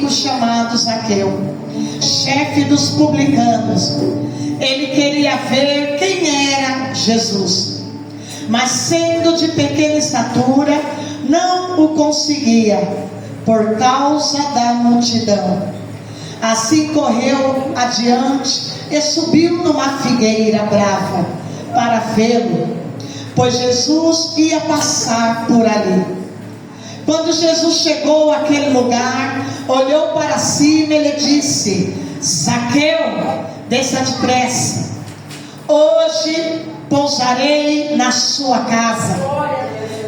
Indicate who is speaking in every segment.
Speaker 1: rico chamado Zaqueu, chefe dos publicanos. Ele queria ver quem era Jesus, mas sendo de pequena estatura, não o conseguia, por causa da multidão. Assim correu adiante e subiu numa figueira brava para vê-lo, pois Jesus ia passar por ali. Quando Jesus chegou àquele lugar, olhou para cima e lhe disse: Zaqueu, desça depressa, hoje pousarei na sua casa.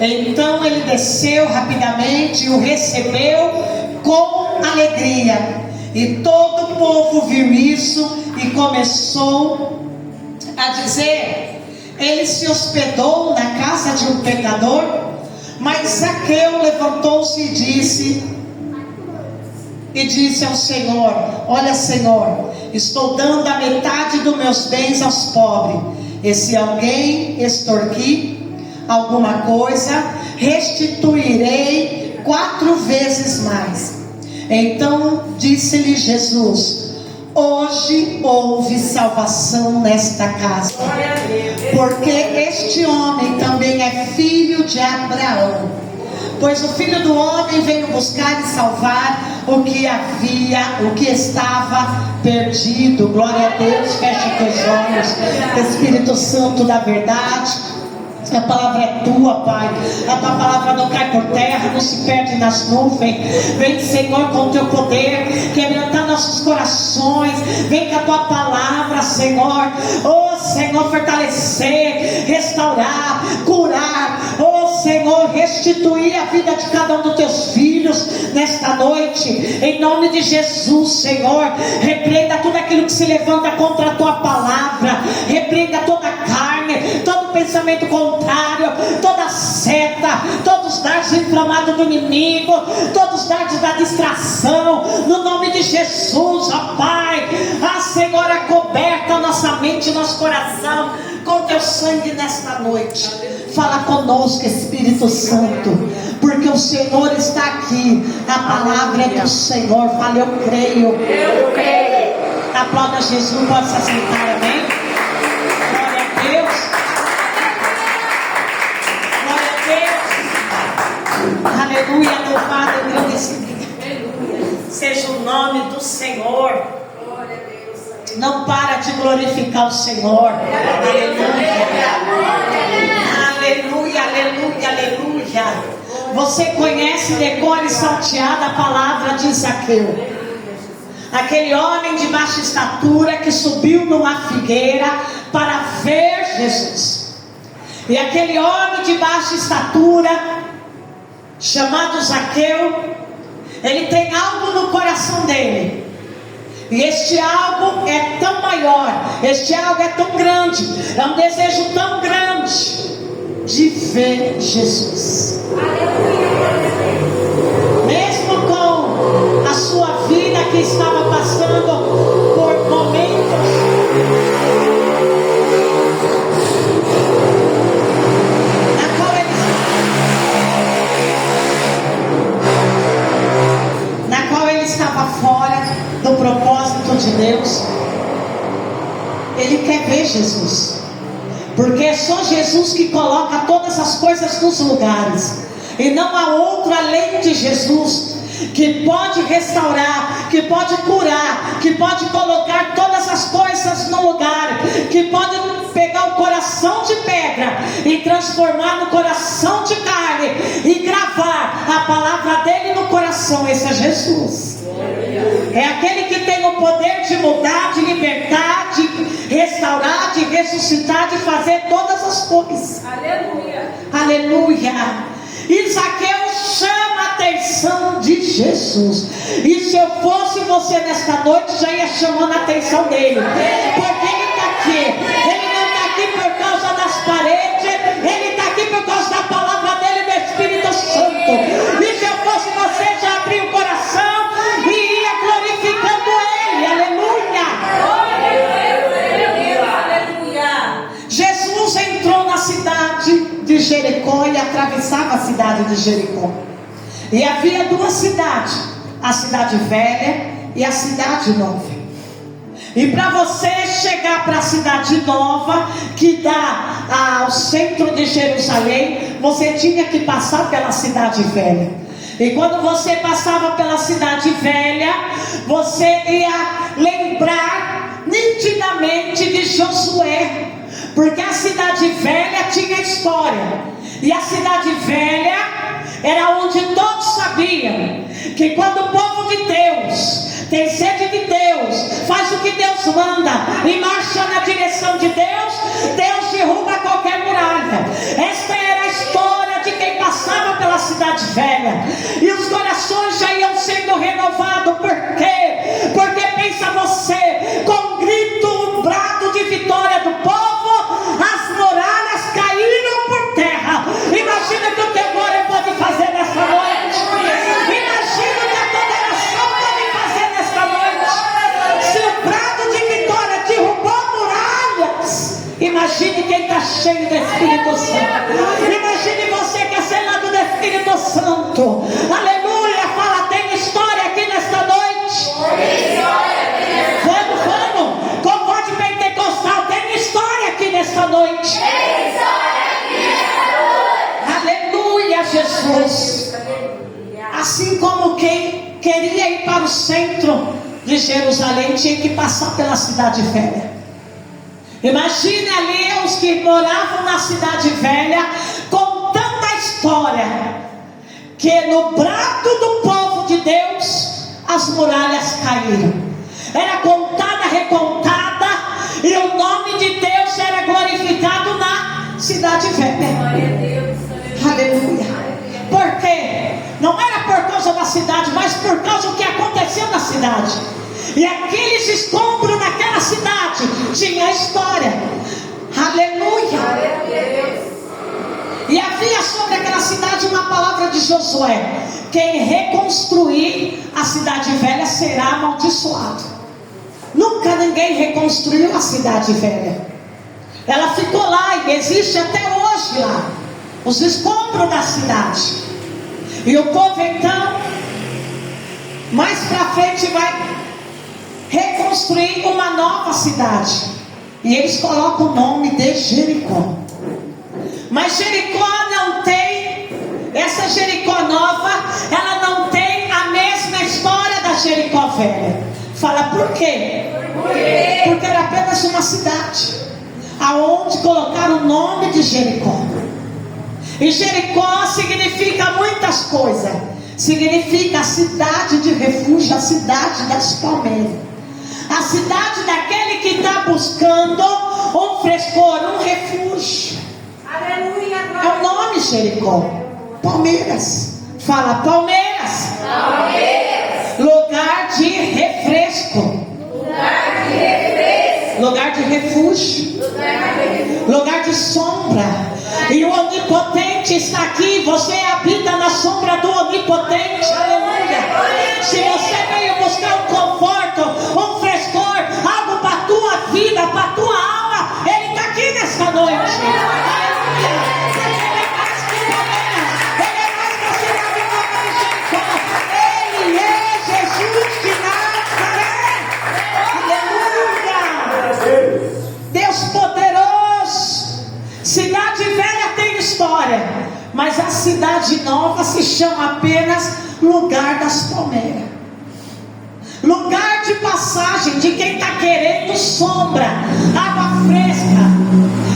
Speaker 1: Então ele desceu rapidamente e o recebeu com alegria. E todo o povo viu isso e começou a dizer: ele se hospedou na casa de um pecador. Mas Zaqueu levantou-se e disse ao Senhor: olha, Senhor, estou dando a metade dos meus bens aos pobres, e se alguém extorquir alguma coisa, restituirei 4 vezes mais. Então disse-lhe Jesus: hoje houve salvação nesta casa, porque este homem também é filho de Abraão. Pois o Filho do Homem veio buscar e salvar o que estava perdido. Glória a Deus. Fecha teus olhos. Espírito Santo da verdade, a palavra é tua, Pai. A tua palavra não cai por terra, não se perde nas nuvens. Vem, Senhor, com o teu poder quebrantar nossos corações. Vem com a tua palavra, Senhor. Oh, Senhor, fortalecer, restaurar, curar. Oh, Senhor, restituir a vida de cada um dos teus filhos nesta noite. Em nome de Jesus, Senhor, repreenda tudo aquilo que se levanta contra a tua palavra. Repreenda toda a carne, todo pensamento contrário, toda seta, todos os dardos inflamados do inimigo, todos os dardos da distração, no nome de Jesus, ó Pai. Senhor, acoberta a nossa mente e nosso coração com teu sangue nesta noite. Fala conosco, Espírito Santo, porque o Senhor está aqui. A palavra é do Senhor. Fala: eu creio. Eu creio. Aplauda Jesus, pode se assentar, amém? Glória a Deus. Glória a Deus. Aleluia, louvado e agradecido seja o nome do Senhor. Não para de glorificar o Senhor. Aleluia. Aleluia, aleluia, aleluia. Você conhece, decora e salteada a palavra de Zaqueu, aquele homem de baixa estatura que subiu numa figueira para ver Jesus. E aquele homem de baixa estatura, chamado Zaqueu, ele tem algo no coração dele. E este algo é tão maior, este algo é tão grande, é um desejo tão grande de ver Jesus. Mesmo com a sua vida que estava passando por momentos na qual ele estava fora do propósito de Deus, ele quer ver Jesus, porque é só Jesus que coloca todas as coisas nos lugares, e não há outro além de Jesus que pode restaurar, que pode curar, que pode colocar todas as coisas no lugar, que pode pegar o coração de pedra e transformar no coração de carne e gravar a palavra dele no coração. Esse é Jesus. É aquele que tem o poder de mudar, de libertar, de restaurar, de ressuscitar, de fazer todas as coisas. Aleluia. Aleluia. E Zaqueu chama a atenção de Jesus. E se eu fosse você nesta noite, já ia chamando a atenção dele, porque ele está aqui. Ele não está aqui por causa das paredes, ele está aqui por causa da palavra dele, do Espírito Santo. E se eu fosse você, já abria o coração e ia glorificando ele. Aleluia. Aleluia. Jesus entrou na cidade de Jericó e atravessava a cidade de Jericó. E havia 2 cidades, a cidade velha e a cidade nova. E para você chegar para a cidade nova, que dá ao centro de Jerusalém, você tinha que passar pela cidade velha. E quando você passava pela cidade velha, você ia lembrar nitidamente de Josué, porque a cidade velha tinha história. E a cidade velha era onde todos sabiam que quando o povo de Deus tem sede de Deus, faz o que Deus manda e marcha na direção de Deus, Deus derruba qualquer muralha. Esta era a história de quem passava pela cidade velha. E os corações já iam sendo renovados. Por quê? Porque pensa você, com um grito, um brado de vitória do povo, as muralhas caíram por terra. Imagina o que o teu glória pode fazer nessa noite. Imagina o que a tua oração pode fazer nessa noite. Se o brado de vitória derrubou muralhas, imagine quem está cheio do Espírito Santo. Imagine você que é selado do Espírito Santo. Aleluia. Fala, tem história aqui nesta noite. Vamos. Concorde pentecostal, tem história aqui nesta noite. Aleluia, Jesus. Assim como quem queria ir para o centro de Jerusalém tinha que passar pela cidade velha. Imagine ali os que moravam na cidade velha, com tanta história, que no brado do povo de Deus as muralhas caíram. Era contada, recontada, e o nome de Deus era glorificado na cidade velha. Aleluia. Por quê? Não era por causa da cidade, mas por causa do que aconteceu na cidade. E aqueles escombros naquela cidade tinha história. Aleluia. E havia sobre aquela cidade uma palavra de Josué: quem reconstruir a cidade velha será amaldiçoado. Nunca ninguém reconstruiu a cidade velha. Ela ficou lá e existe até hoje lá os escombros da cidade. E o povo então, mais para frente, vai reconstruir uma nova cidade. E eles colocam o nome de Jericó. Mas Jericó não tem, essa Jericó nova, ela não tem a mesma história da Jericó velha. Fala, por quê? Porque era apenas uma cidade aonde colocaram o nome de Jericó. E Jericó significa muitas coisas. Significa a cidade de refúgio, a cidade das palmeiras, a cidade daquele que está buscando um frescor, um refúgio. Aleluia. É o nome Jericó. Palmeiras. Fala, palmeiras. Palmeiras. Lugar de refresco. Lugar de refresco. Lugar de refúgio. Lugar de sombra. E o onipotente está aqui. Você habita na sombra do onipotente. Aleluia. Se você veio buscar um conforto, um frescor, algo para a tua vida, para a tua alma, Ele está aqui nesta noite. Aleluia. Ele é mais que palmeiras. Ele é mais que a cidade nova de Jericó. Ele é Jesus de Nazaré. Aleluia. Deus poderoso. Cidade velha tem história, mas a cidade nova se chama apenas lugar das palmeiras. Lugar de passagem de quem está querendo sombra, água fresca.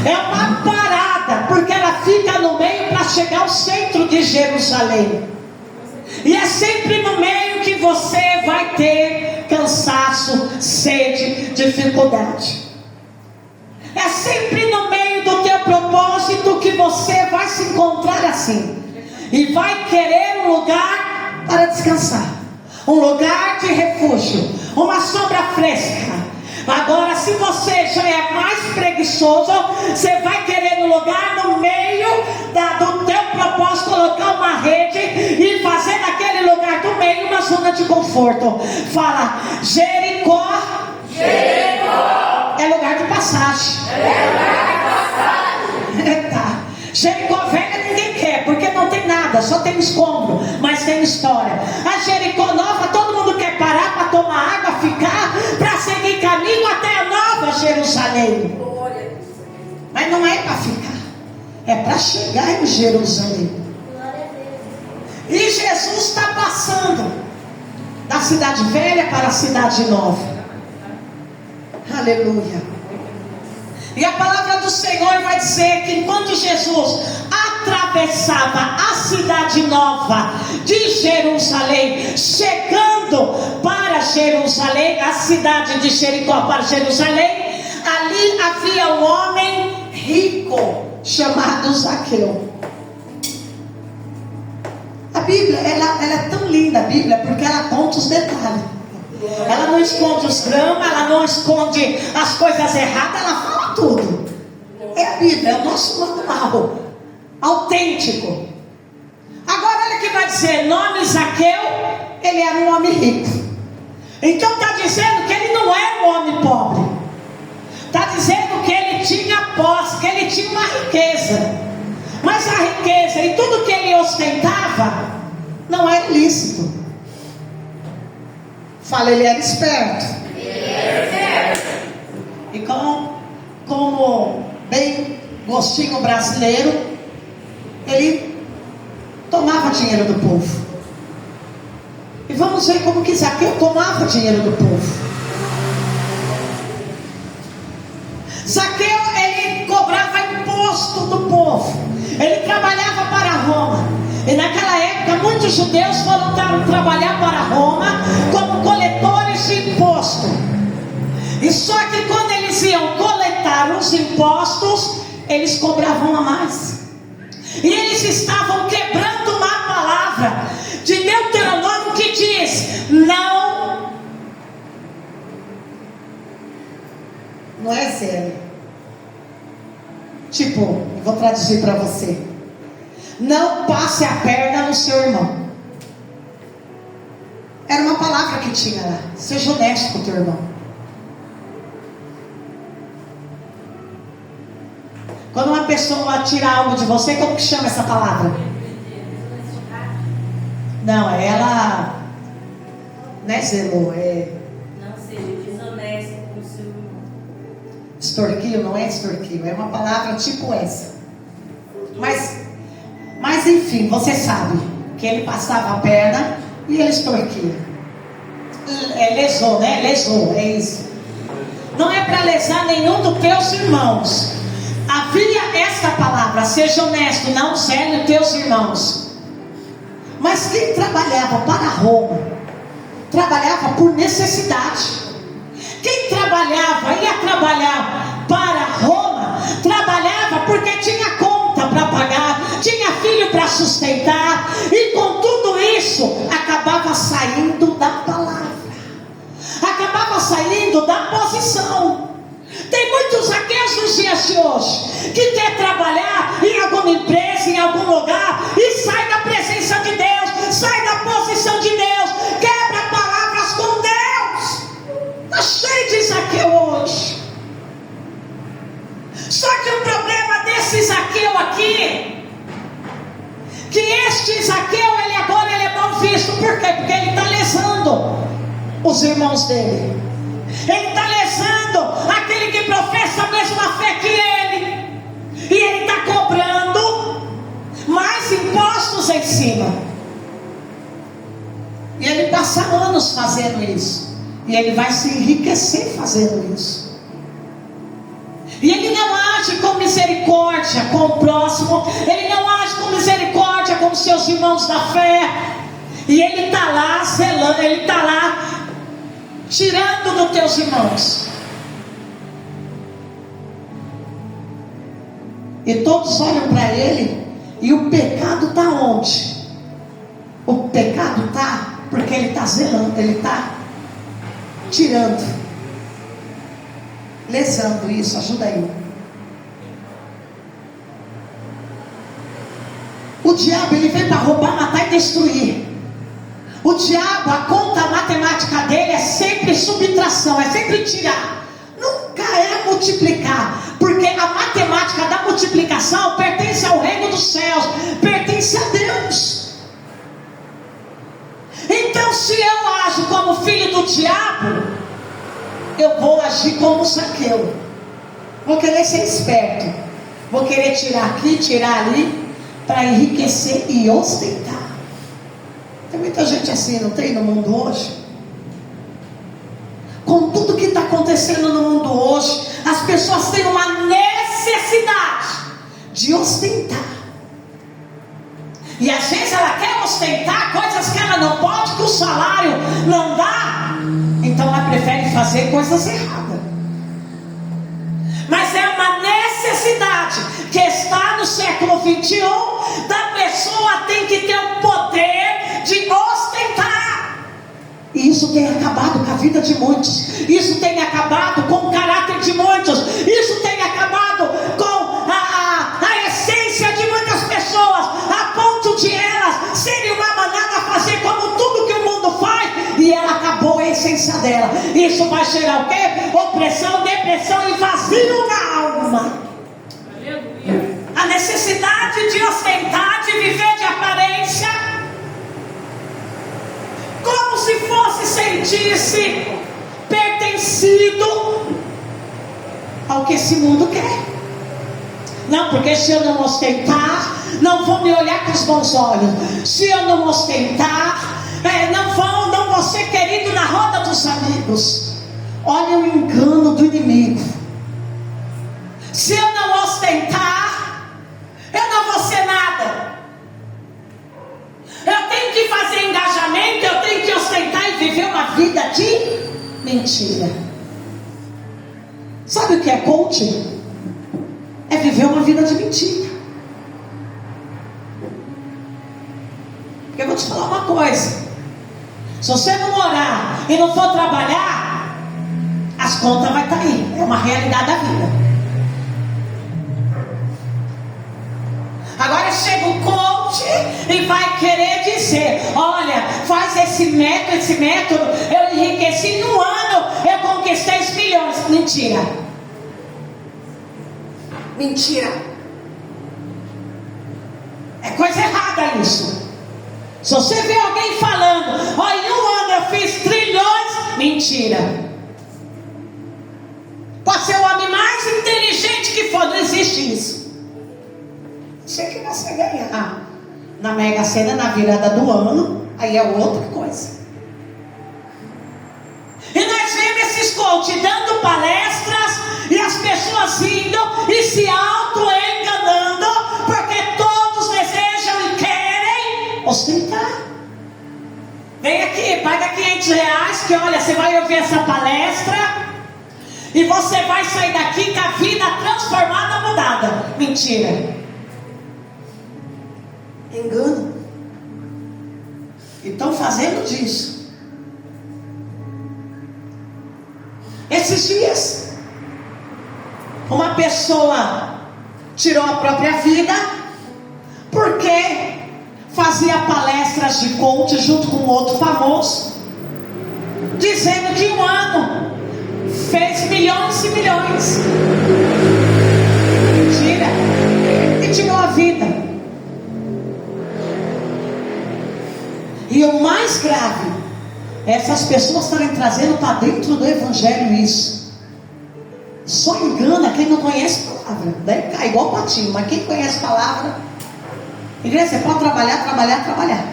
Speaker 1: É uma parada, porque ela fica no meio para chegar ao centro de Jerusalém. E é sempre no meio que você vai ter cansaço, sede, dificuldade. É sempre no meio do teu propósito que você vai se encontrar assim. E vai querer um lugar para descansar, um lugar de refúgio, uma sombra fresca. Agora, se você já é mais preguiçoso, você vai querer no lugar, no meio do teu propósito, colocar uma rede e fazer naquele lugar do meio uma zona de conforto. Fala, Jericó. Jericó é lugar de passagem. É lugar de passagem. Tá. Jericó velha ninguém quer, porque não tem nada, só tem escombro, mas tem história. A Jericó Nova, todo mundo quer parar para tomar água, ficar, para seguir caminho até a Nova Jerusalém. Mas não é para ficar, é para chegar em Jerusalém. E Jesus está passando da cidade velha para a cidade nova. Aleluia. E a palavra do Senhor vai dizer que enquanto Jesus atravessava a cidade nova de Jerusalém, chegando para Jerusalém, a cidade de Jericó para Jerusalém, ali havia um homem rico chamado Zaqueu. A Bíblia, ela é tão linda, a Bíblia, porque ela conta os detalhes. Ela não esconde os dramas, ela não esconde as coisas erradas, ela fala tudo. É a Bíblia, é o nosso manual autêntico. Agora olha o que vai dizer: nome Zaqueu, ele era um homem rico. Então está dizendo que ele não era um homem pobre. Está dizendo que ele tinha posse, que ele tinha uma riqueza. Mas a riqueza e tudo que ele ostentava não era ilícito. Fala, ele era esperto. E como bem gostinho brasileiro, ele tomava dinheiro do povo. E vamos ver como que Zaqueu tomava dinheiro do povo. Zaqueu, ele cobrava imposto do povo. Ele trabalhava para Roma. E naquela época muitos judeus foram trabalhar para Roma como coletores de imposto. E só que quando eles iam coletar os impostos, eles cobravam a mais. E eles estavam quebrando uma palavra de Deuteronômio que diz: não é zero. Tipo, vou traduzir para você: não passe a perna no seu irmão. Era uma palavra que tinha lá. Seja honesto com o teu irmão. Quando uma pessoa tira algo de você, como que chama essa palavra? Não, ela não é zelou, é...
Speaker 2: não seja desonesto com o seu irmão.
Speaker 1: Extorquiu, não é extorquiu, é uma palavra tipo essa. Mas enfim, você sabe que ele passava a perna e ele extorquia. Lesou, né? Lesou, é isso. Não é para lesar nenhum dos teus irmãos. Havia esta palavra: seja honesto, não cele teus irmãos. Mas quem trabalhava para Roma, trabalhava por necessidade. Quem trabalhava, ia trabalhar para Roma, trabalhava porque tinha conta para pagar, tinha filho para sustentar, e com tudo isso, acabava saindo da palavra, acabava saindo da posição. Tem muitos Zaqueus nos dias de hoje que quer trabalhar em alguma empresa, em algum lugar, e sai da presença de Deus, sai da posição de Deus, quebra palavras com Deus. Está cheio de Zaqueu hoje. Só que o problema desse Zaqueu aqui, que este Zaqueu, ele agora ele é mal visto. Por quê? Porque ele está lesando os irmãos dele. Ele está lesando aquele que professa a mesma fé que ele. E ele está cobrando mais impostos em cima. E ele passa anos fazendo isso. E ele vai se enriquecer fazendo isso. E ele não age com misericórdia com o próximo. Ele não age com misericórdia com os seus irmãos da fé. E ele está lá zelando, ele está lá tirando dos teus irmãos. E todos olham para ele. E o pecado está onde? O pecado está porque ele está zelando, ele está tirando, lesando. Isso, ajuda aí. O diabo, ele vem para roubar, matar e destruir. O diabo, a conta matemática dele é sempre subtração, é sempre tirar, nunca é multiplicar, porque a matemática da multiplicação pertence ao reino dos céus, pertence a Deus. se eu ajo como filho do diabo, eu vou agir como Zaqueu. Vou querer ser esperto, vou querer tirar aqui, tirar ali, para enriquecer e ostentar. Tem muita gente assim, não tem, no mundo hoje? Com tudo que está acontecendo no mundo hoje, as pessoas têm uma necessidade de ostentar. E às vezes ela quer ostentar coisas que ela não pode, que o salário não dá. Então ela prefere fazer coisas erradas. Mas é uma necessidade que está no século 21. Da pessoa tem que ter o poder de ostentar. E isso tem acabado com a vida de muitos. Isso tem acabado com o caráter de muitos. Isso tem acabado com a essência de muitas pessoas, a ponto de elas serem uma manada a fazer como tudo que o mundo faz, e ela acabou a essência dela. Isso vai gerar o quê? Opressão, depressão e vazio na alma. Aleluia. A necessidade de ostentar, de viver de aparência, como se fosse sentir-se pertencido ao que esse mundo quer. Não, porque se eu não ostentar, não vão me olhar com os bons olhos. Se eu não ostentar, não vou ser querido na roda dos amigos. Olha o engano do inimigo. Se eu não ostentar, eu não vou ser nada. Eu tenho que fazer engajamento, eu tenho que ostentar e viver uma vida de mentira. Sabe o que é coaching? É viver uma vida de mentira. Porque eu vou te falar uma coisa: se você não orar e não for trabalhar, as contas vão estar aí. É uma realidade da vida. Agora chega o coach e vai querer dizer: olha, faz esse método, eu enriqueci no ano, eu conquistei 6 milhões. Mentira. Mentira. É coisa errada isso. Se você vê alguém falando: ó, em um ano eu fiz trilhões, mentira. Pode ser o homem mais inteligente que for, não existe isso. Sei que você ganhar na Mega Sena na virada do ano, aí é outra coisa. E nós vemos esses coaches dando palestras e as pessoas indo e se auto-enganando, porque todos desejam e querem ostentar. Vem aqui, paga R$500 que olha, você vai ouvir essa palestra e você vai sair daqui com a vida transformada, mudada. Mentira. Engano. E estão fazendo disso. Esses dias, uma pessoa tirou a própria vida porque fazia palestras de coach junto com outro famoso, dizendo que em um ano fez milhões e milhões. Mentira. E tirou a vida. E o mais grave, essas pessoas estarem trazendo para dentro do evangelho isso. Só engana quem não conhece a palavra. Deve cair igual patinho, mas quem conhece a palavra, igreja, você pode trabalhar.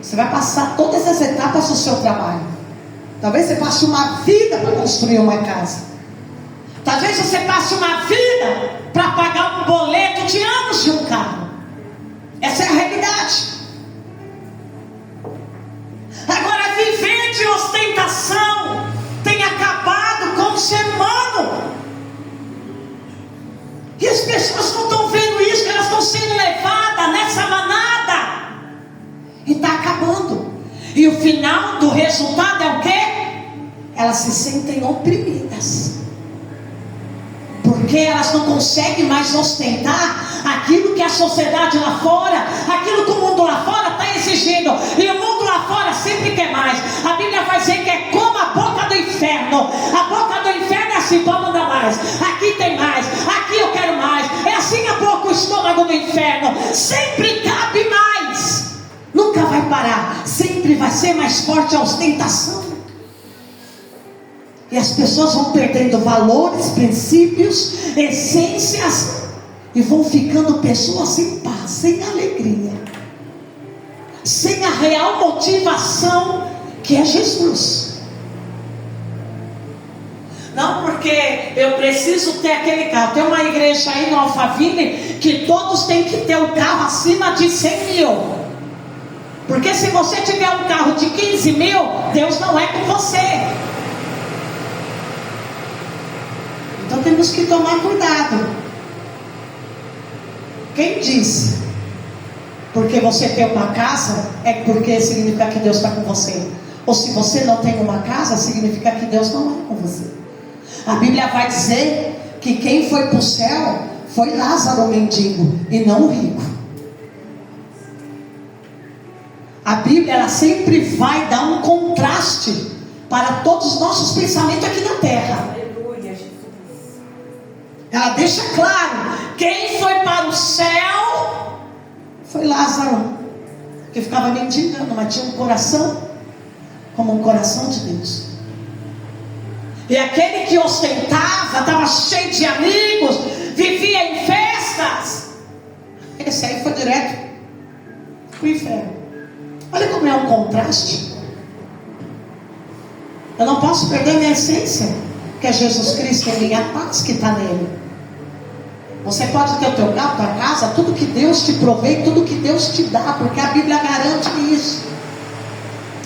Speaker 1: Você vai passar todas as etapas do seu trabalho. Talvez você passe uma vida para construir uma casa. Talvez você passe uma vida para pagar um boleto de anos de um carro. Essa é a realidade. Agora, viver de ostentação tem acabado com o ser humano. E as pessoas não estão vendo isso, que elas estão sendo levadas nessa manada. E está acabando. E o final do resultado é o quê? Elas se sentem oprimidas. Porque elas não conseguem mais ostentar aquilo que a sociedade lá fora, aquilo que o mundo lá fora está exigindo. E o mundo lá fora sempre quer mais. A Bíblia vai dizer que é como a boca do inferno. A boca do inferno é assim: vamos dar mais, aqui tem mais, aqui eu quero mais. É assim a boca, o estômago do inferno. Sempre cabe mais. Nunca vai parar. Sempre sempre vai ser mais forte a ostentação. E as pessoas vão perdendo valores, princípios, essências, e vão ficando pessoas sem paz, sem alegria, sem a real motivação que é Jesus. Não porque eu preciso ter aquele carro. Tem uma igreja aí no Alphaville que todos têm que ter um carro acima de 100 mil. Porque se você tiver um carro de 15 mil, Deus não é com você. Então temos que tomar cuidado. Quem disse? Porque você tem uma casa, é porque significa que Deus está com você. Ou se você não tem uma casa, significa que Deus não é com você. A Bíblia vai dizer que quem foi para o céu foi Lázaro, o mendigo, e não o rico. A Bíblia, ela sempre vai dar um contraste para todos os nossos pensamentos aqui na terra. Ela deixa claro: quem foi para o céu foi Lázaro, que ficava mendigando, mas tinha um coração como um coração de Deus. E aquele que ostentava, estava cheio de amigos, vivia em festas, esse aí foi direto para o inferno. Olha como é um contraste. Eu não posso perder minha essência, que é Jesus Cristo, em minha paz que está nele. Você pode ter o teu carro, tua casa, tudo que Deus te provê, tudo que Deus te dá, porque a Bíblia garante isso.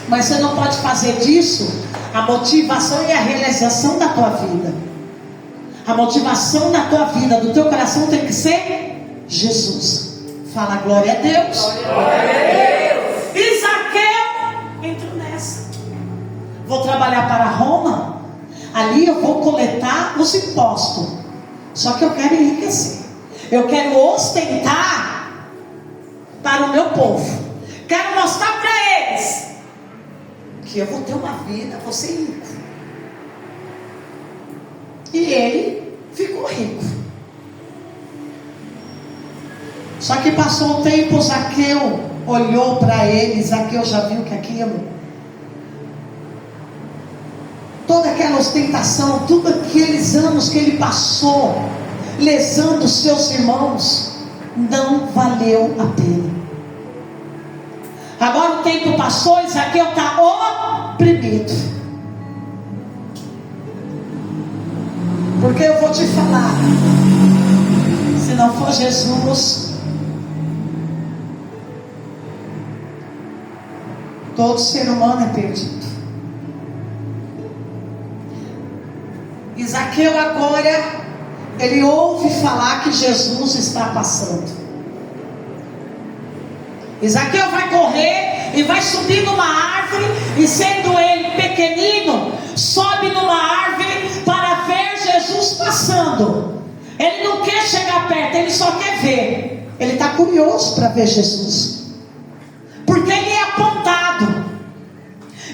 Speaker 1: Mas você não pode fazer disso a motivação e a realização da tua vida. A motivação da tua vida, do teu coração, tem que ser Jesus. Fala glória a Deus.
Speaker 2: Glória a Deus.
Speaker 1: E Zaqueu entrou nessa. Vou trabalhar para Roma. Ali eu vou coletar os impostos. Só que eu quero enriquecer. Eu quero ostentar para o meu povo. Quero mostrar para eles que eu vou ter uma vida, vou ser rico. E ele ficou rico. Só que passou um tempo, Zaqueu olhou para ele. Zaqueu já viu que aquilo, toda aquela ostentação, todos aqueles anos que ele passou lesando os seus irmãos, não valeu a pena. Agora o tempo passou e Zaqueu está oprimido. Porque eu vou te falar, se não for Jesus, todo ser humano é perdido. E Zaqueu agora, ele ouve falar que Jesus está passando. E Zaqueu vai correr e vai subir numa árvore, e sendo ele pequenino, sobe numa árvore para ver Jesus passando. Ele não quer chegar perto, ele só quer ver. Ele está curioso para ver Jesus, porque ele é apontado.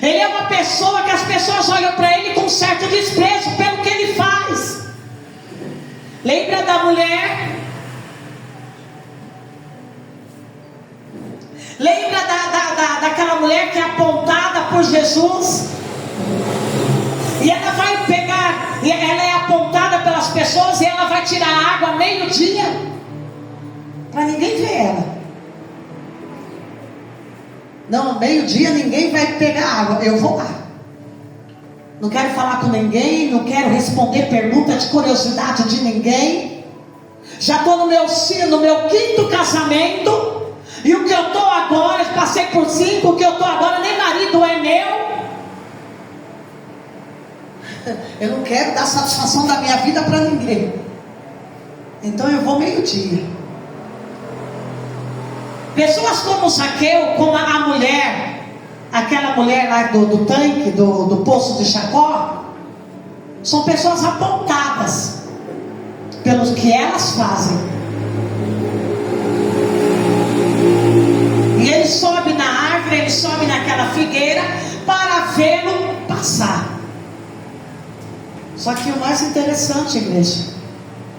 Speaker 1: Ele é uma pessoa que as pessoas olham para ele com certo desprezo pelo que ele faz. Lembra da mulher? Lembra daquela mulher que é apontada por Jesus? E ela vai pegar, e ela é apontada pelas pessoas, e ela vai tirar água meio-dia, para ninguém ver ela. Não, meio-dia ninguém vai pegar água, eu vou lá. Não quero falar com ninguém, não quero responder pergunta de curiosidade de ninguém. Já estou no meu 5º casamento. E o que eu estou agora, passei por 5, o que eu estou agora nem marido é meu. Eu não quero dar satisfação da minha vida para ninguém. Então eu vou meio-dia. Pessoas como Zaqueu, como a mulher, aquela mulher lá do tanque, do poço de Jacó, são pessoas apontadas pelos que elas fazem. E ele sobe na árvore, ele sobe naquela figueira para vê-lo passar. Só que o mais interessante, igreja,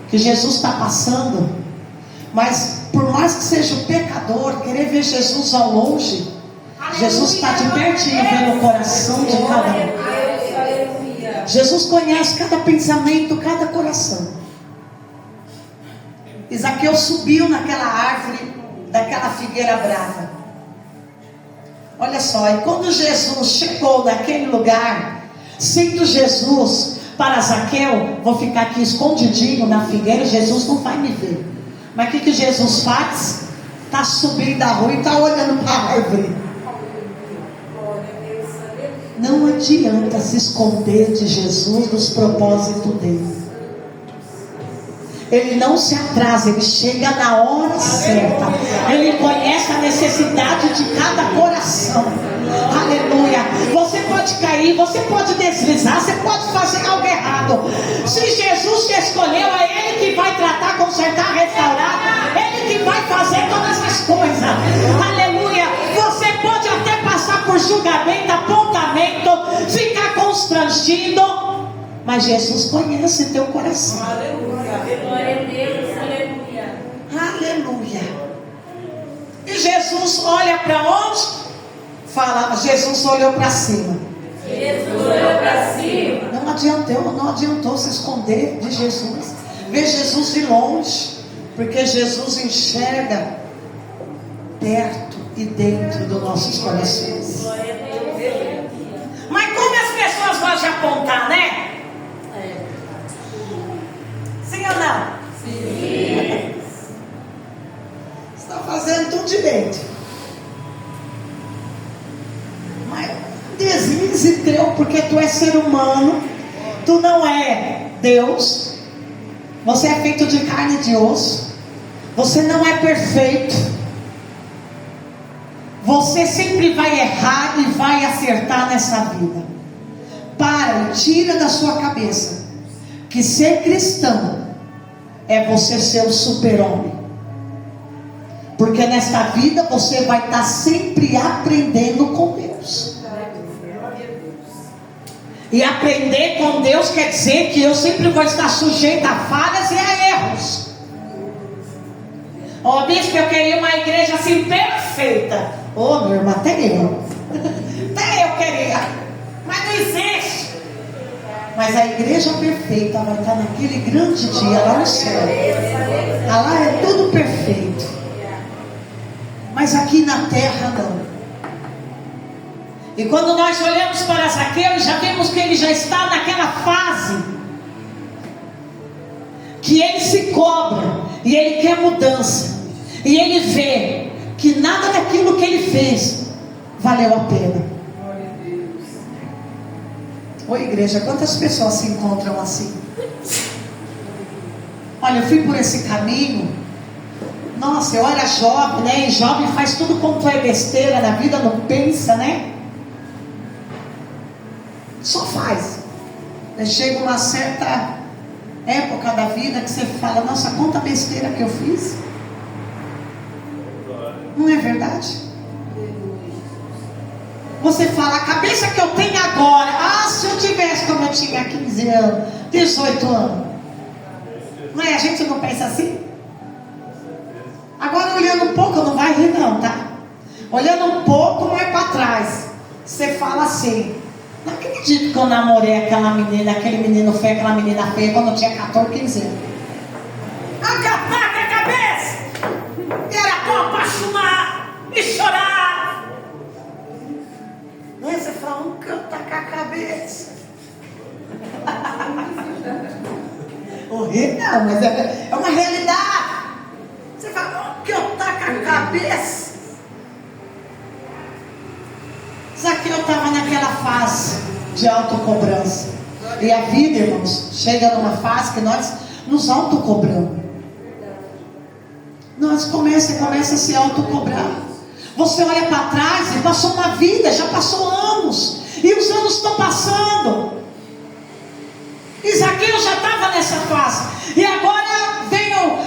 Speaker 1: que Jesus está passando, mas por mais que seja o pecador, querer ver Jesus ao longe, Jesus está de pertinho vendo o coração de cada um. Jesus conhece cada pensamento, cada coração. Zaqueu subiu naquela árvore, daquela figueira brava. Olha só, e quando Jesus chegou naquele lugar, sendo Jesus para Zaqueu, vou ficar aqui escondidinho na figueira, Jesus não vai me ver. Mas o que Jesus faz? Está subindo a rua e está olhando para a árvore. Não adianta se esconder de Jesus, dos propósitos dele. Ele não se atrasa, ele chega na hora certa. Ele conhece a necessidade de cada coração. Aleluia. Você pode cair, você pode deslizar, você pode fazer algo errado. Se Jesus te escolheu, é Ele que vai tratar, consertar, restaurar. Ele que vai fazer todas as coisas. Aleluia. Você pode até passar por julgamento, apontamento, ficar constrangido, mas Jesus conhece teu coração.
Speaker 2: Aleluia. Glória a Deus. Aleluia.
Speaker 1: Aleluia. E Jesus olha para onde? Fala, Jesus olhou para cima.
Speaker 2: Jesus olhou para cima.
Speaker 1: Não adiantou se esconder de Jesus. Ver Jesus de longe, porque Jesus enxerga perto e dentro dos nossos corações.
Speaker 2: Glória a Deus.
Speaker 1: Mas como as pessoas gostam de apontar, né? Sim ou não?
Speaker 2: Sim.
Speaker 1: Você está fazendo tudo direito. Mas deslize teu, porque tu é ser humano. Tu não é Deus. Você é feito de carne e de osso. Você não é perfeito. Você sempre vai errar e vai acertar nessa vida. Para e tira da sua cabeça que ser cristão é você ser o super-homem. Porque nesta vida você vai estar sempre aprendendo com Deus. E aprender com Deus quer dizer que eu sempre vou estar sujeito a falhas e a erros. Ó, bispo, eu queria uma igreja assim perfeita. Ô, meu irmão, até eu. Até eu queria. Mas não existe. Mas a igreja perfeita vai estar naquele grande dia lá no céu. Lá é tudo perfeito. Mas aqui na terra não. E quando nós olhamos para Zaqueu, já vemos que ele já está naquela fase que ele se cobra e ele quer mudança. E ele vê que nada daquilo que ele fez valeu a pena. Oi, igreja, quantas pessoas se encontram assim? Olha, eu fui por esse caminho. Nossa, eu era jovem, né? E jovem faz tudo quanto é besteira na vida, não pensa, né? Só faz. Chega uma certa época da vida que você fala: nossa, quanta besteira que eu fiz. Não é verdade? Você fala: a cabeça que eu tenho agora, se eu tivesse como eu tinha 15 anos, 18 anos. Não é? A gente não pensa assim? Agora olhando um pouco, não vai rir não, tá? Olhando um pouco mais para trás, você fala assim: não acredito que eu namorei aquela menina, aquele menino feio, aquela menina feia quando eu tinha 14, 15 anos. Ataca a cabeça! Era tão apaixonado e chorar. Não é? Você fala: um canta com a cabeça. Horrível, não, mas é uma realidade. Você fala: que eu taco a cabeça. Zaqueu estava naquela fase de autocobrança. E a vida, irmãos, chega numa fase que nós nos autocobramos. Nós começa a se autocobrar. Você olha para trás e passou uma vida, já passou anos. E os anos estão passando. E Zaqueu já estava nessa fase. E agora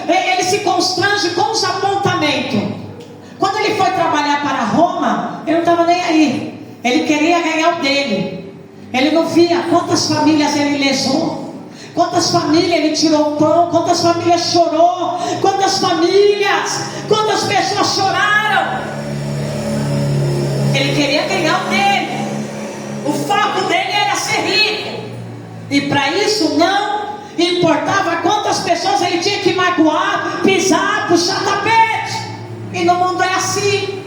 Speaker 1: ele se constrange com os apontamentos. Quando ele foi trabalhar para Roma, ele não estava nem aí. Ele queria ganhar o dele. Ele não via quantas famílias ele lesou, quantas famílias ele tirou o pão, quantas famílias chorou, quantas pessoas choraram. Ele queria ganhar o dele. O foco dele era ser rico. E para isso não importava quantas pessoas ele tinha que magoar, pisar, puxar tapete. E no mundo é assim.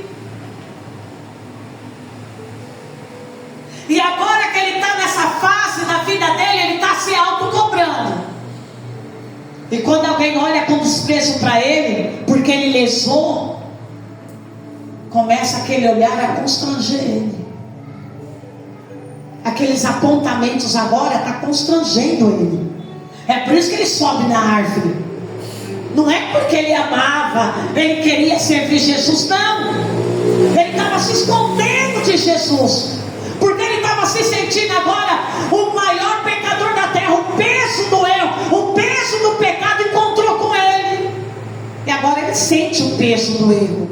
Speaker 1: E agora que ele está nessa fase da vida dele, ele está se autocobrando. E quando alguém olha com desprezo para ele, porque ele lesou, começa aquele olhar a constranger ele. Aqueles apontamentos agora estão constrangendo ele. É por isso que ele sobe na árvore. Não é porque ele amava, ele queria servir Jesus, não. Ele estava se escondendo de Jesus, porque ele estava se sentindo agora o maior pecador da terra. O peso do erro, o peso do pecado encontrou com ele. E agora ele sente o peso do erro.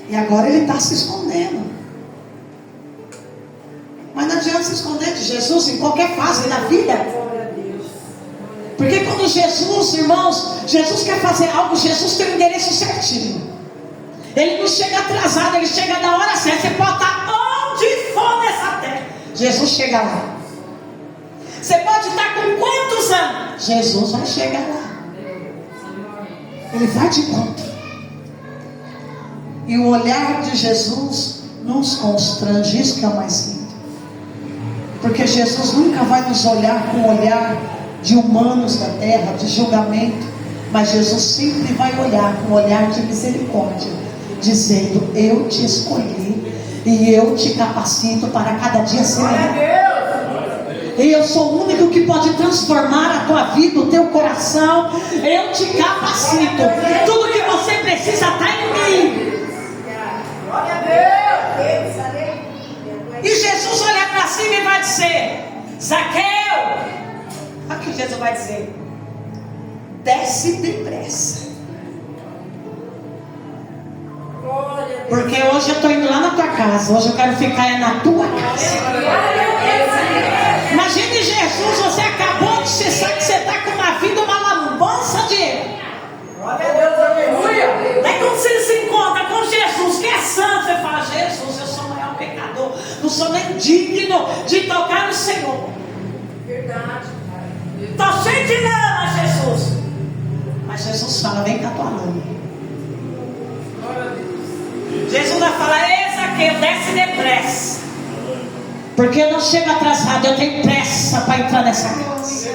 Speaker 1: E agora ele está se escondendo. Mas não adianta se esconder de Jesus em qualquer fase da vida. Porque quando Jesus, irmãos, Jesus quer fazer algo, Jesus tem o endereço certinho. Ele não chega atrasado, ele chega na hora certa. Você pode estar onde for nessa terra, Jesus chega lá. Você pode estar com quantos anos, Jesus vai chegar lá. Ele vai de encontro. E o olhar de Jesus nos constrange. Isso que é o mais lindo. Porque Jesus nunca vai nos olhar com o olhar de humanos da terra, de julgamento. Mas Jesus sempre vai olhar com o olhar de misericórdia, dizendo: eu te escolhi e eu te capacito para cada dia ser melhor. E eu sou o único que pode transformar a tua vida, o teu coração. Eu te capacito. Tudo que você precisa está em mim.
Speaker 2: Glória a Deus.
Speaker 1: E Jesus olha para cima e vai dizer: Zaqueu. Olha o que Jesus vai dizer: desce depressa. Porque hoje eu estou indo lá na tua casa. Hoje eu quero ficar na tua casa. Imagine Jesus, você acabou de cessar, que você está com uma vida, uma lambança de erro.
Speaker 2: Glória a Deus, aleluia.
Speaker 1: Daí quando você se encontra com Jesus, que é santo, você fala: Jesus, eu sou o maior pecador, não sou nem digno de tocar no Senhor.
Speaker 2: Verdade.
Speaker 1: Estou cheio de lama, Jesus. Mas Jesus fala: vem com a tua lama. Jesus vai falar: ei, Zaqueu, desce depressa. Porque eu não chego atrasado, eu tenho pressa para entrar nessa casa.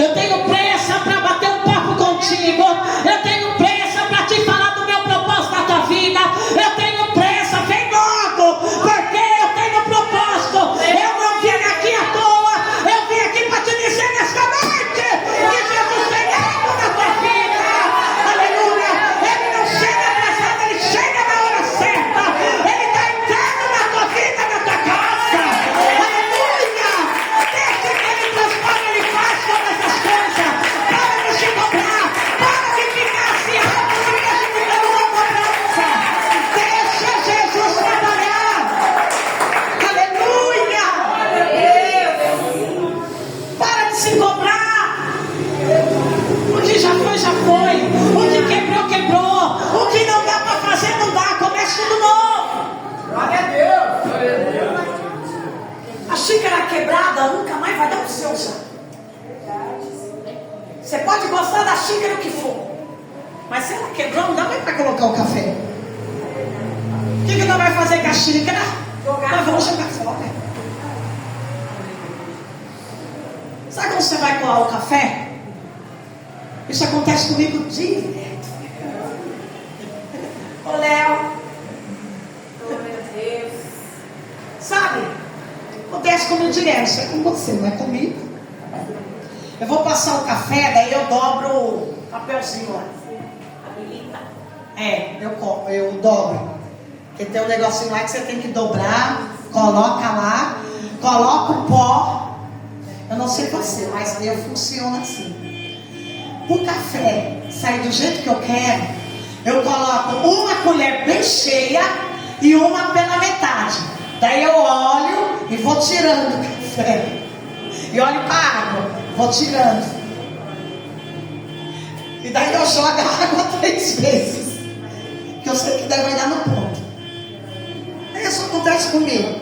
Speaker 1: Eu tenho pressa para bater um papo contigo. Eu tenho pressa para te falar do meu propósito na tua vida. Eu tenho pressa, vem logo, porque eu tenho propósito. Eu não vim aqui à toa. Eu vim aqui para te dizer nesta noite que Jesus tem algo na tua vida. Aleluia. Ele não chega atrasado, ele chega na hora certa. Ele está entrando na tua vida, na tua casa. Aleluia. Deixa que ele transforme, ele faz todas essas coisas. Para de se cobrar. Para de ficar assim ficando uma cobrança. Deixa Jesus trabalhar. Aleluia. Para de se cobrar. O que já foi, já foi. O que quebrou, quebrou. O que não dá para fazer, não dá. Começa tudo novo.
Speaker 2: Glória a Deus.
Speaker 1: A xícara quebrada nunca mais vai dar para você usar. Você pode gostar da xícara que for, mas se ela quebrou, não dá mais para colocar o café. O que não vai fazer com a xícara? Nós vamos jogar fora. Sabe quando você vai coar o café? Isso acontece comigo direto. Ô Léo,
Speaker 2: Glória a Deus.
Speaker 1: sabe? Acontece comigo direto. Isso é com você, não é comigo. Eu vou passar o café, daí eu dobro o papelzinho lá. Eu dobro. Porque tem um negocinho lá que você tem que dobrar, coloca lá, coloca o pó. Eu não sei você, mas eu funciono assim. O café sair do jeito que eu quero, eu coloco uma colher bem cheia e uma pela metade. Daí eu olho e vou tirando o café. E olho para a água, vou tirando. E daí eu jogo a água 3 vezes. Que eu sei que daí vai dar no ponto. acontece comigo.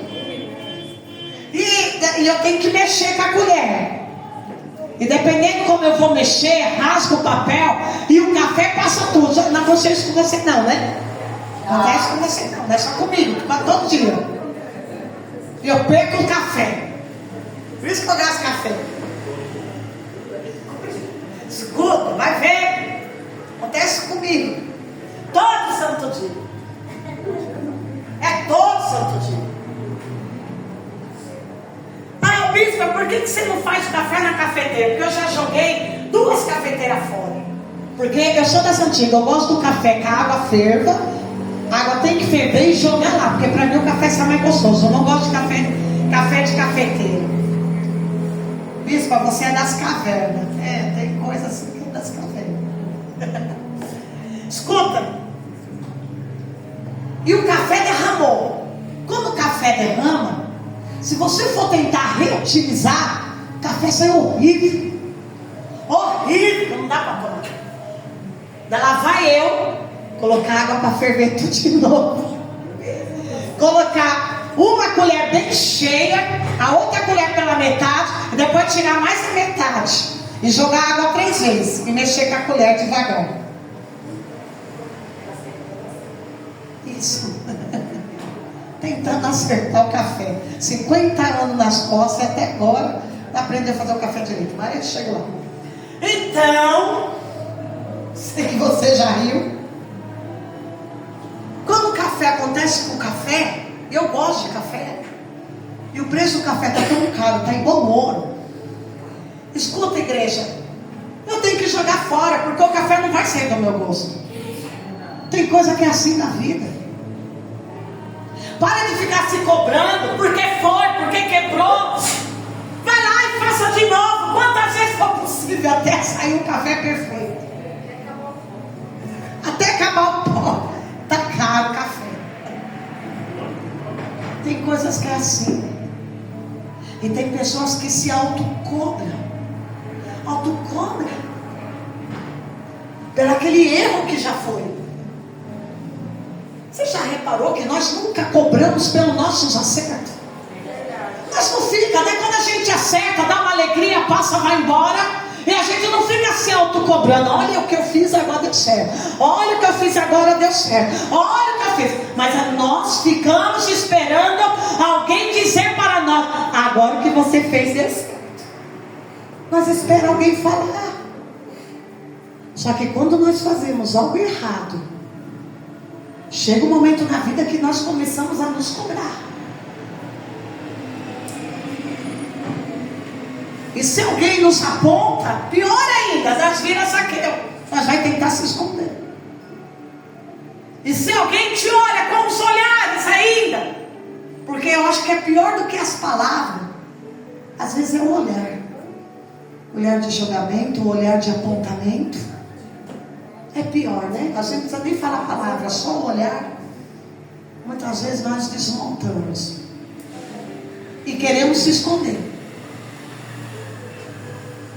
Speaker 1: E eu tenho que mexer com a colher. E dependendo como eu vou mexer, rasgo o papel e o café passa tudo. Não acontece com você não, né? Não acontece com você não, não é só comigo, todo dia. E eu perco o café. Por isso que eu gasto café. Escuta, vai ver. Acontece comigo. Todo santo dia. É todo santo dia. Ah, bispo, por que você não faz café na cafeteira? Porque eu já joguei 2 cafeteiras fora. Porque eu sou dessa antiga, eu gosto do café com a água ferva. A água tem que ferver e jogar lá, porque para mim o café sai mais gostoso. Eu não gosto de café de cafeteira. Bispo, você é das cavernas. É, tem coisa assim que é das cavernas. Escuta. E o café derramou. Quando o café derrama, se você for tentar reutilizar, o café sai horrível. Horrível, não dá para tomar. Daí lá vai eu colocar água para ferver tudo de novo. Colocar uma colher bem cheia, a outra colher pela metade, e depois tirar mais a metade. E jogar água 3 vezes. E mexer com a colher devagar. Isso. Tentando acertar o café. 50 anos nas costas, até agora, não aprendeu a fazer o café direito. Mas chega lá. Então, sei que você já riu. Quando o café acontece com o café, eu gosto de café. E o preço do café está tão caro, está igual ouro. Escuta, igreja. Eu tenho que jogar fora, porque o café não vai sair do meu gosto. Tem coisa que é assim na vida. Para de ficar se cobrando, porque foi, porque quebrou. Vai lá e faça de novo, quantas vezes for possível, até sair um café perfeito. Até acabar o pó. Está caro o café. Tem coisas que é assim. E tem pessoas que se autocobram. Autocobra. Pelo aquele erro que já foi. Você já reparou que nós nunca cobramos pelos nossos acertos? Nós não fica, né? Quando a gente acerta, dá uma alegria, passa, vai embora. E a gente não fica se autocobrando. Olha o que eu fiz, agora deu certo. Olha o que eu fiz, agora deu certo. Olha o que eu fiz. Mas nós ficamos esperando alguém dizer para nós: agora o que você fez deu certo. Nós esperamos alguém falar. Só que quando nós fazemos algo errado, chega um momento na vida que nós começamos a nos cobrar. E se alguém nos aponta, pior ainda, nós vira Zaqueu. Nós vai tentar se esconder. E se alguém te olha com os olhares ainda, porque eu acho que é pior do que as palavras, às vezes é o olhar. Olhar de julgamento, olhar de apontamento. É pior, né? A gente não precisa nem falar a palavra, só o olhar. Muitas vezes nós desmontamos. E queremos se esconder.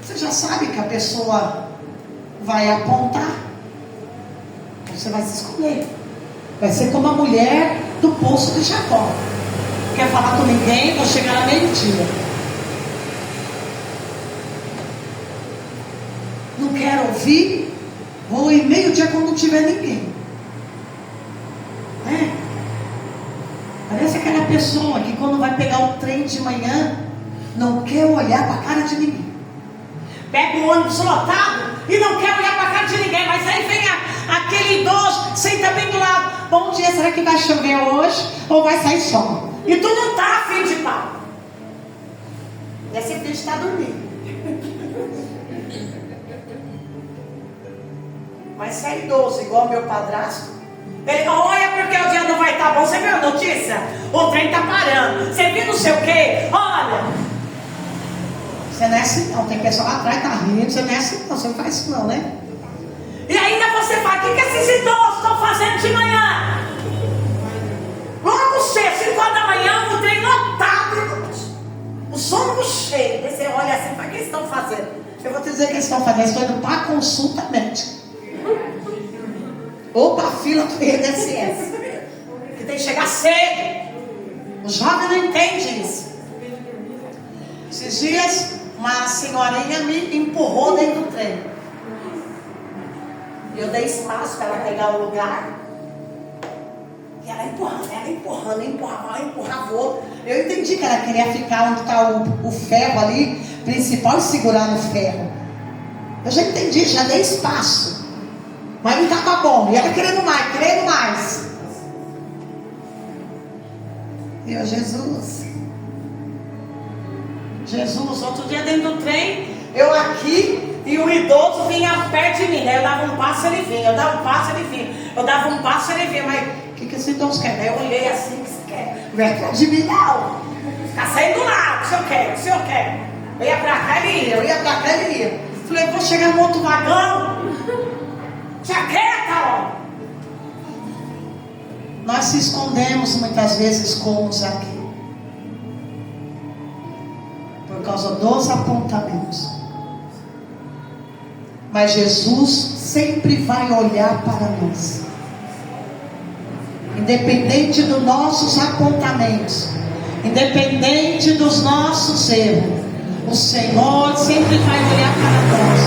Speaker 1: Você já sabe que a pessoa vai apontar. Você vai se esconder. Vai ser como a mulher do poço de Jacó. Não quer falar com ninguém, vou chegar na meio-dia. Não quero ouvir, vou em meio-dia quando não tiver ninguém. Parece aquela pessoa que quando vai pegar o trem de manhã, não quer olhar para a cara de ninguém. Pega o ônibus lotado e não quer olhar para a cara de ninguém. Mas aí vem aquele idoso, senta bem do lado. Bom dia, será que vai chover hoje? Ou vai sair sol? E tu não está afim de papo. Desse filho está dormindo. Mas se é idoso igual meu padrasto, ele olha porque o dia não vai estar bom. Você viu a notícia? O trem está parando. Você viu não sei o quê? Olha. Você não é assim não. Tem pessoa lá atrás que está rindo. Você não é assim não. Você não faz isso não, né? E ainda você fala: o que esses idosos estão fazendo de manhã? Logo cedo, 5 horas da manhã, o trem lotado, os ônibus cheios. Aí você olha assim: para que eles estão fazendo? Eu vou te dizer o que eles estão fazendo. Eles estão indo para a consulta médica. Ou para a fila do INSS. Que tem que chegar cedo. O jovem não entende isso. Esses dias, uma senhorinha me empurrou dentro do trem. Eu dei espaço para ela pegar o lugar. E ela empurrava o outro. Eu entendi que ela queria ficar onde está o ferro ali, principal, e segurar no ferro. Eu já entendi, já dei espaço. Mas não estava bom. E ela querendo mais. E eu, Jesus, outro dia dentro do trem, eu aqui e o idoso vinha perto de mim, né? Eu dava um passo, ele vinha, eu dava um passo, ele vinha, mas o que esse idoso quer? Daí eu olhei assim, o que você quer? Não é atrás de mim, não. Fica saindo do lado, o senhor quer. Eu ia pra cá, ele ia. Falei, vou chegar no outro vagão. Jaqueta, ó. Nós se escondemos muitas vezes como Zaqueu, por causa dos apontamentos. Mas Jesus sempre vai olhar para nós, independente dos nossos apontamentos, independente dos nossos erros. O Senhor sempre vai olhar para nós,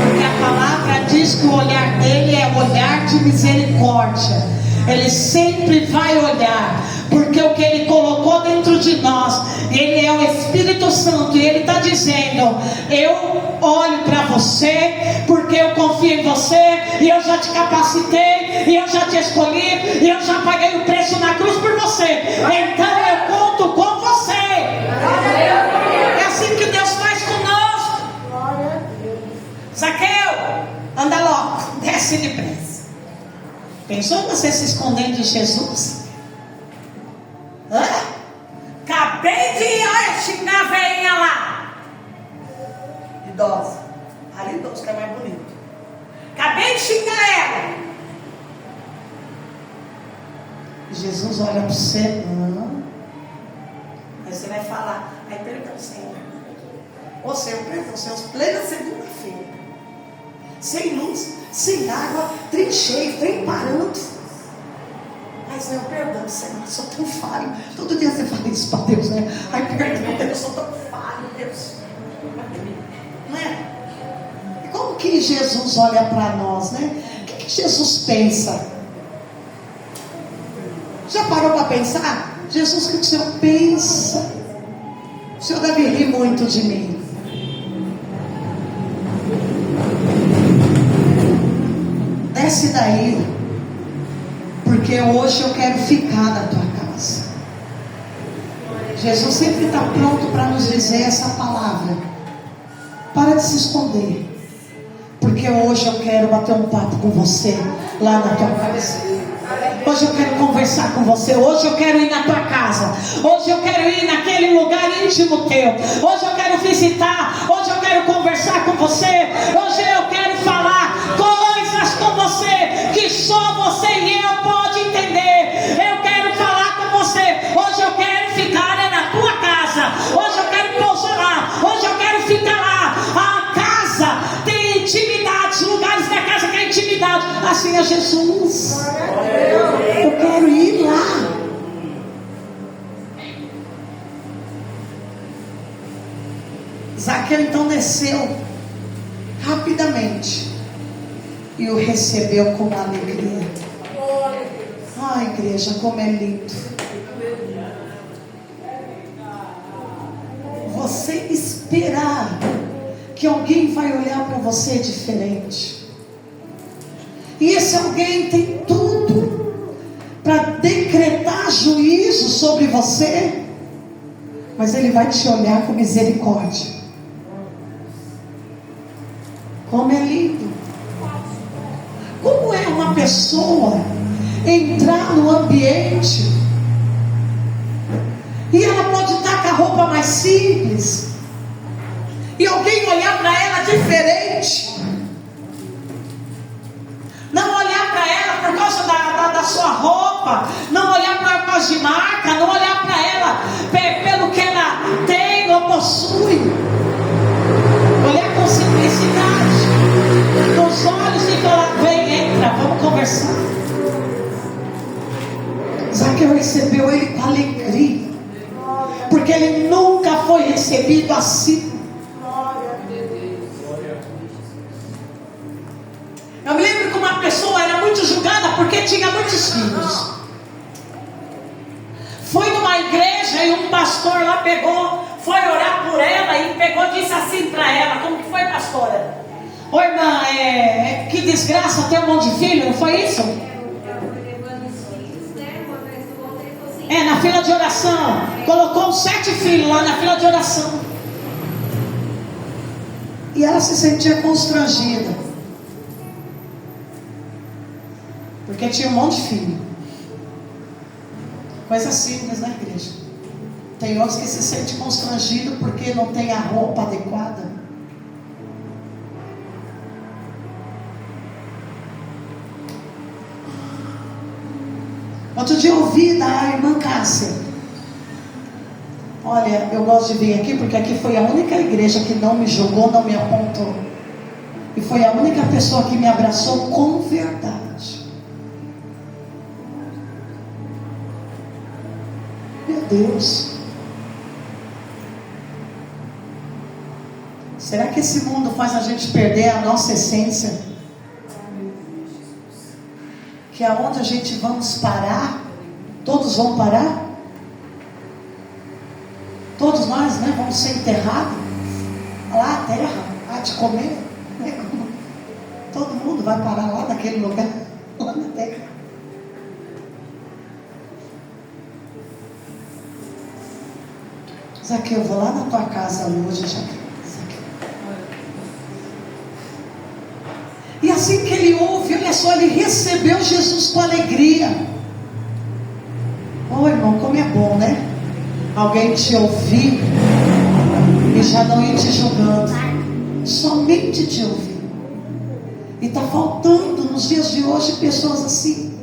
Speaker 1: porque a palavra diz que o olhar dele é o olhar de misericórdia. Ele sempre vai olhar, porque o que Ele colocou dentro de nós, Ele é o Espírito Santo, e Ele está dizendo: eu olho para você, porque eu confio em você, e eu já te capacitei, e eu já te escolhi, e eu já paguei o preço na cruz por você, então eu conto com você. É assim que Deus faz conosco. Zaqueu, anda logo, desce depressa. Pensou você se escondendo de Jesus? Acabei de xingar a velhinha lá. Idosa. Ali idoso que é mais bonito. Acabei de xingar ela. Jesus olha para você. Aí você vai falar. Aí perdão, Senhor. Ô Senhor, perdão, Senhor. Plena segunda-feira. Sem luz, sem água, trem cheio, trem parando. Mas Senhor, perdão, Senhor, eu sou tão falho. Todo dia você fala isso para Deus, né? Ai, perdão, eu sou tão falho, Deus. Não é? E como que Jesus olha para nós, né? O que Jesus pensa? Já parou para pensar? Jesus, o que o Senhor pensa? O Senhor deve rir muito de mim. Desce daí, porque hoje eu quero ficar na tua casa. Jesus sempre está pronto para nos dizer essa palavra. Para de se esconder, porque hoje eu quero bater um papo com você lá na tua casa. Hoje eu quero conversar com você. Hoje eu quero ir na tua casa. Hoje eu quero ir naquele lugar íntimo teu. Hoje eu quero visitar. Hoje eu quero conversar com você. Hoje eu quero falar coisas com você que só você e eu pode entender. Eu quero falar com você. Hoje eu quero ficar na tua casa. Hoje eu quero pousar lá. Hoje eu quero ficar lá. A casa tem intimidade. Lugares da casa que é intimidade. Assim é Jesus. Eu quero ir lá. Zaqueu então desceu rapidamente e o recebeu com alegria. Ah, igreja, como é lindo. Você esperar que alguém vai olhar para você diferente. E esse alguém tem tudo para decretar juízo sobre você, mas ele vai te olhar com misericórdia. Como é lindo. Como é uma pessoa entrar no ambiente e ela pode estar com a roupa mais simples e alguém olhar para ela diferente. Não olhar para ela por causa da sua roupa, não olhar por causa de marca, não olhar para ela pelo que ela tem ou possui. Olhar com simplicidade nos olhos e falar: vem, entra, vamos conversar. Zaqueu recebeu ele com alegria. porque ele nunca foi recebido assim. Eu me lembro que uma pessoa era muito julgada porque tinha muitos filhos. Foi numa igreja e um pastor lá pegou, foi orar por ela e pegou e disse assim para ela: como que foi, pastora? Oi, irmã, que desgraça ter um monte de filho, não foi isso? Na fila de oração. Colocou 7 filhos lá na fila de oração. E ela se sentia constrangida, porque tinha um monte de filho. Coisa simples, né, igreja? Tem outros que se sentem constrangidos porque não tem a roupa adequada. Outro dia eu ouvi da irmã Cássia. Olha, eu gosto de vir aqui porque aqui foi a única igreja que não me julgou, não me apontou. E foi a única pessoa que me abraçou com verdade. Meu Deus. Será que esse mundo faz a gente perder a nossa essência? Que aonde a gente vamos parar, todos vão parar? Todos nós, né, vamos ser enterrados. Olha lá a terra, há de comer, né? Todo mundo vai parar lá naquele lugar, lá na terra. Zaqueu, eu vou lá na tua casa hoje, Zaqueu. E assim que ele ouve, olha só, ele recebeu Jesus com alegria. Oh, irmão, como é bom, né? Alguém te ouvir e já não ir te julgando, somente te ouvir. E está faltando nos dias de hoje pessoas assim.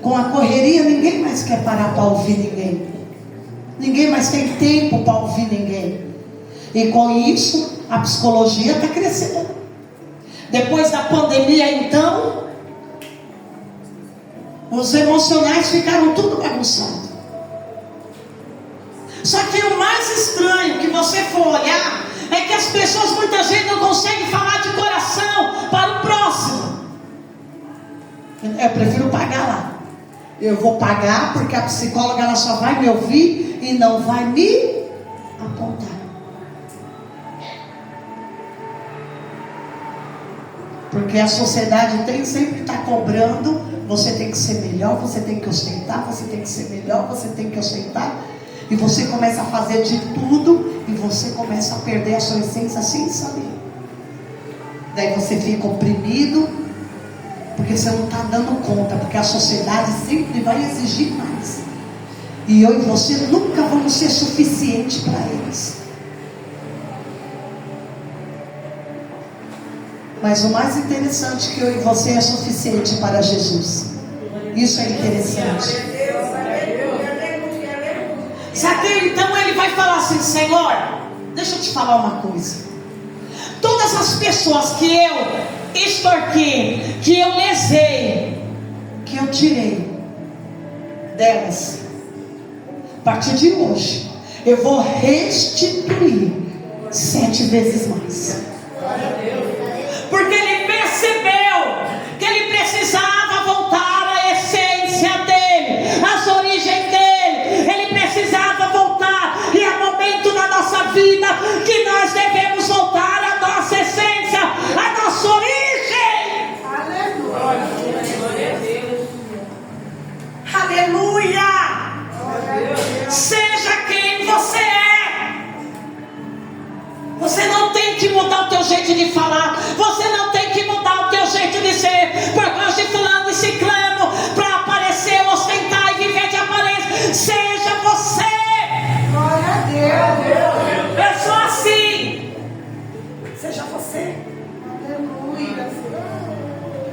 Speaker 1: Com a correria, ninguém mais quer parar para ouvir ninguém. Ninguém mais tem tempo para ouvir ninguém. E com isso, a psicologia está crescendo. Depois da pandemia, então, os emocionais ficaram tudo bagunçado. Só que o mais estranho que você for olhar é que as pessoas muitas vezes não conseguem falar de coração para o próximo. Eu prefiro pagar lá. Eu vou pagar porque a psicóloga ela só vai me ouvir e não vai me apontar. Porque a sociedade sempre está cobrando. Você tem que ser melhor, você tem que ostentar, você tem que ser melhor, você tem que ostentar. E você começa a fazer de tudo e você começa a perder a sua essência sem saber. Daí você fica oprimido, porque você não está dando conta, porque a sociedade sempre vai exigir mais. E eu e você nunca vamos ser suficiente para eles. Mas o mais interessante é que eu e você é suficiente para Jesus. Isso é interessante. Zaqueu, então ele vai falar assim: Senhor, deixa eu te falar uma coisa. Todas as pessoas que eu extorquei, que eu lesei, que eu tirei delas, a partir de hoje eu vou restituir 7 vezes mais. Porque ele percebeu que ele precisava voltar à essência dele, às origens dele. Ele precisava voltar. E há momento na nossa vida que nós devemos voltar à nossa essência, à nossa origem. Aleluia. Aleluia. Seja quem você é. Você não tem que mudar o teu jeito de falar. Você não tem que mudar o teu jeito de ser por causa de fulano e ciclano, para aparecer, ostentar e viver de aparência. Seja você. Glória a Deus. Eu sou assim. Seja você. Aleluia.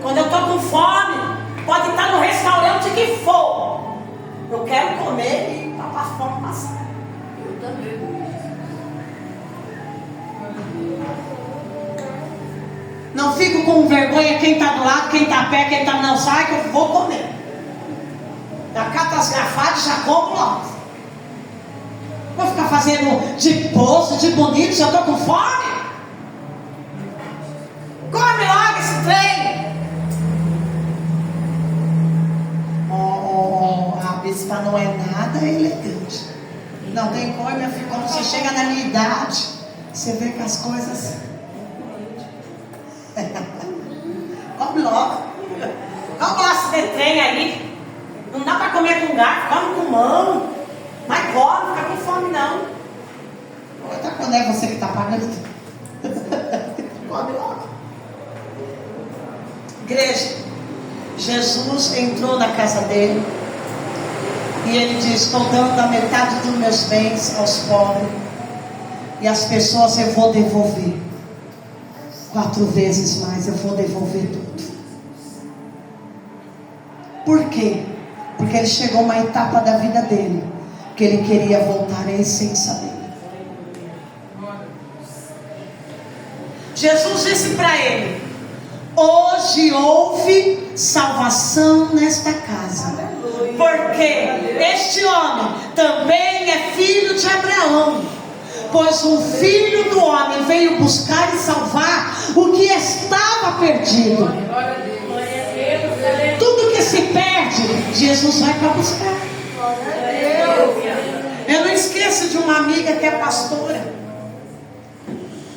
Speaker 1: Quando eu estou com fome, pode estar no restaurante que for, eu quero comer e para a fome passar. Eu também. Não fico com vergonha quem está do lado, quem está perto, quem está não sai, que eu vou comer. Já cato as garfadas e já como logo. Vou ficar fazendo de poço, de bonito, se eu estou com fome? Come logo esse trem. A bispa não é nada elegante. Não tem cor, minha filha. Quando você chega na minha idade, você vê que as coisas... Come logo. Come lá esse trem aí. Não dá para comer com garfo, come com mão. Mas come, não fica com fome não. Outra quando é você que está pagando. Come logo. Igreja, Jesus entrou na casa dele e ele diz: estou dando a metade dos meus bens aos pobres, e as pessoas eu vou devolver 4 vezes mais, eu vou devolver tudo. Por quê? Porque ele chegou a uma etapa da vida dele que ele queria voltar à essência dele. Jesus disse para ele: hoje houve salvação nesta casa, porque este homem também é filho de Abraão, pois o filho do homem veio buscar e salvar o que estava perdido. Tudo que se perde, Jesus vai para buscar. Eu não esqueço de uma amiga que é pastora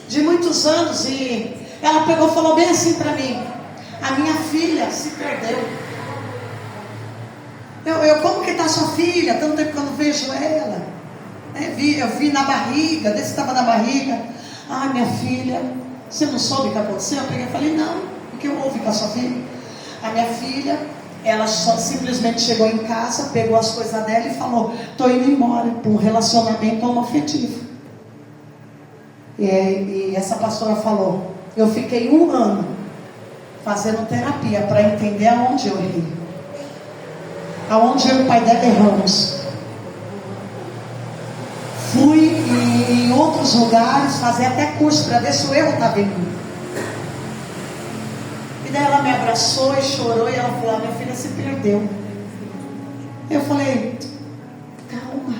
Speaker 1: de muitos anos, e ela pegou e falou bem assim para mim: a minha filha se perdeu. Como que está sua filha? Tanto tempo que eu não vejo ela. Eu vi na barriga, desse estava na barriga. Ah, minha filha, você não soube o que aconteceu? Eu peguei e falei: não, o que houve com a sua filha? A minha filha, ela só simplesmente chegou em casa, pegou as coisas dela e falou: estou indo embora para um relacionamento homoafetivo. E essa pastora falou: eu fiquei 1 ano fazendo terapia para entender aonde eu errei, aonde eu e o pai dela erramos. Fui em outros lugares fazer até curso para ver se o erro estava em mim. E daí ela me abraçou e chorou, e ela falou: minha filha se perdeu. Eu falei: calma.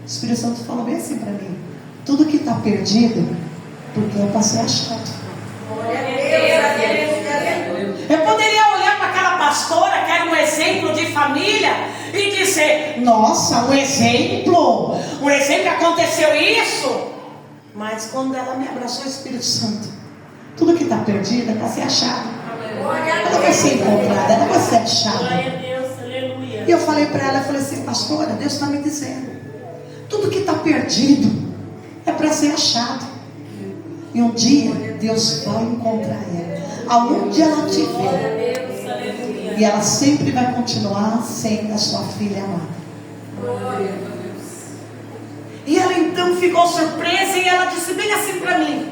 Speaker 1: O Espírito Santo falou bem assim para mim: tudo que está perdido, porque eu passei achado. Eu poderia olhar para aquela pastora que era um exemplo de família e dizer: nossa, um exemplo que aconteceu isso. Mas quando ela me abraçou, o Espírito Santo: tudo que está perdido é para ser achado. Ela vai ser encontrada, ela vai ser achada. E eu falei para ela, eu falei assim: pastora, Deus está me dizendo, tudo que está perdido é para ser achado. E um dia Deus vai encontrar ela, aonde ela estiver. E ela sempre vai continuar sendo a sua filha amada. E ela então ficou surpresa, e ela disse bem assim para mim: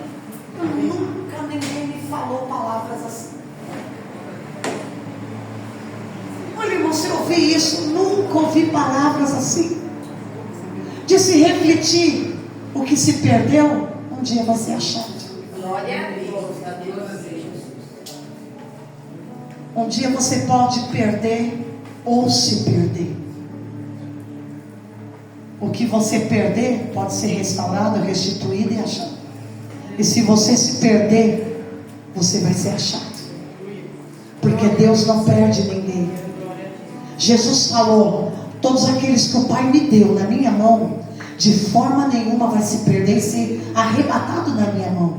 Speaker 1: nunca ninguém me falou palavras assim. Olha, irmão, se eu ouvi isso, nunca ouvi palavras assim. De se refletir, o que se perdeu, um dia vai ser achado.
Speaker 2: Glória a Deus.
Speaker 1: Um dia você pode perder ou se perder. O que você perder pode ser restaurado, restituído e achado. E se você se perder, você vai ser achado. Porque Deus não perde ninguém. Jesus falou: todos aqueles que o Pai me deu na minha mão, de forma nenhuma vai se perder e ser arrebatado na minha mão.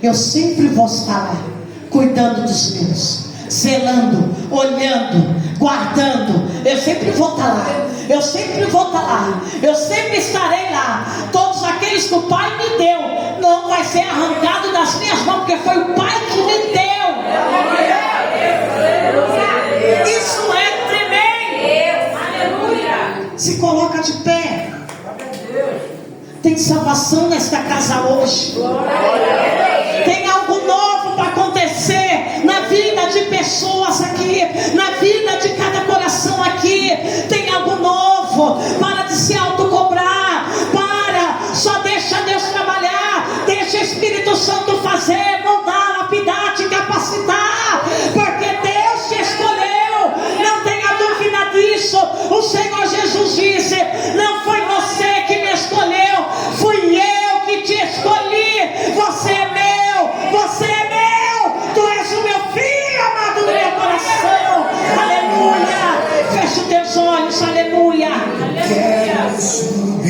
Speaker 1: Eu sempre vou estar lá, cuidando dos meus, zelando, olhando, guardando. Eu sempre vou estar lá. Eu sempre vou estar lá. Eu sempre estarei lá. Todos aqueles que o Pai me deu, não vai ser arrancado das minhas mãos, porque foi o Pai que me deu. Isso é tremendo. Aleluia. Se coloca de pé. Tem salvação nesta casa hoje. Tem algo novo para acontecer na vida de pessoas aqui, na vida de cada coração aqui. Tem algo novo. Para de se autocobrar. Só deixa Deus trabalhar. Deixa o Espírito Santo fazer, moldar, lapidar, te capacitar. Porque Deus te escolheu. Não tenha dúvida disso. O Senhor Jesus disse: não foi você que me escolheu, seus olhos, aleluia.
Speaker 3: Quero subir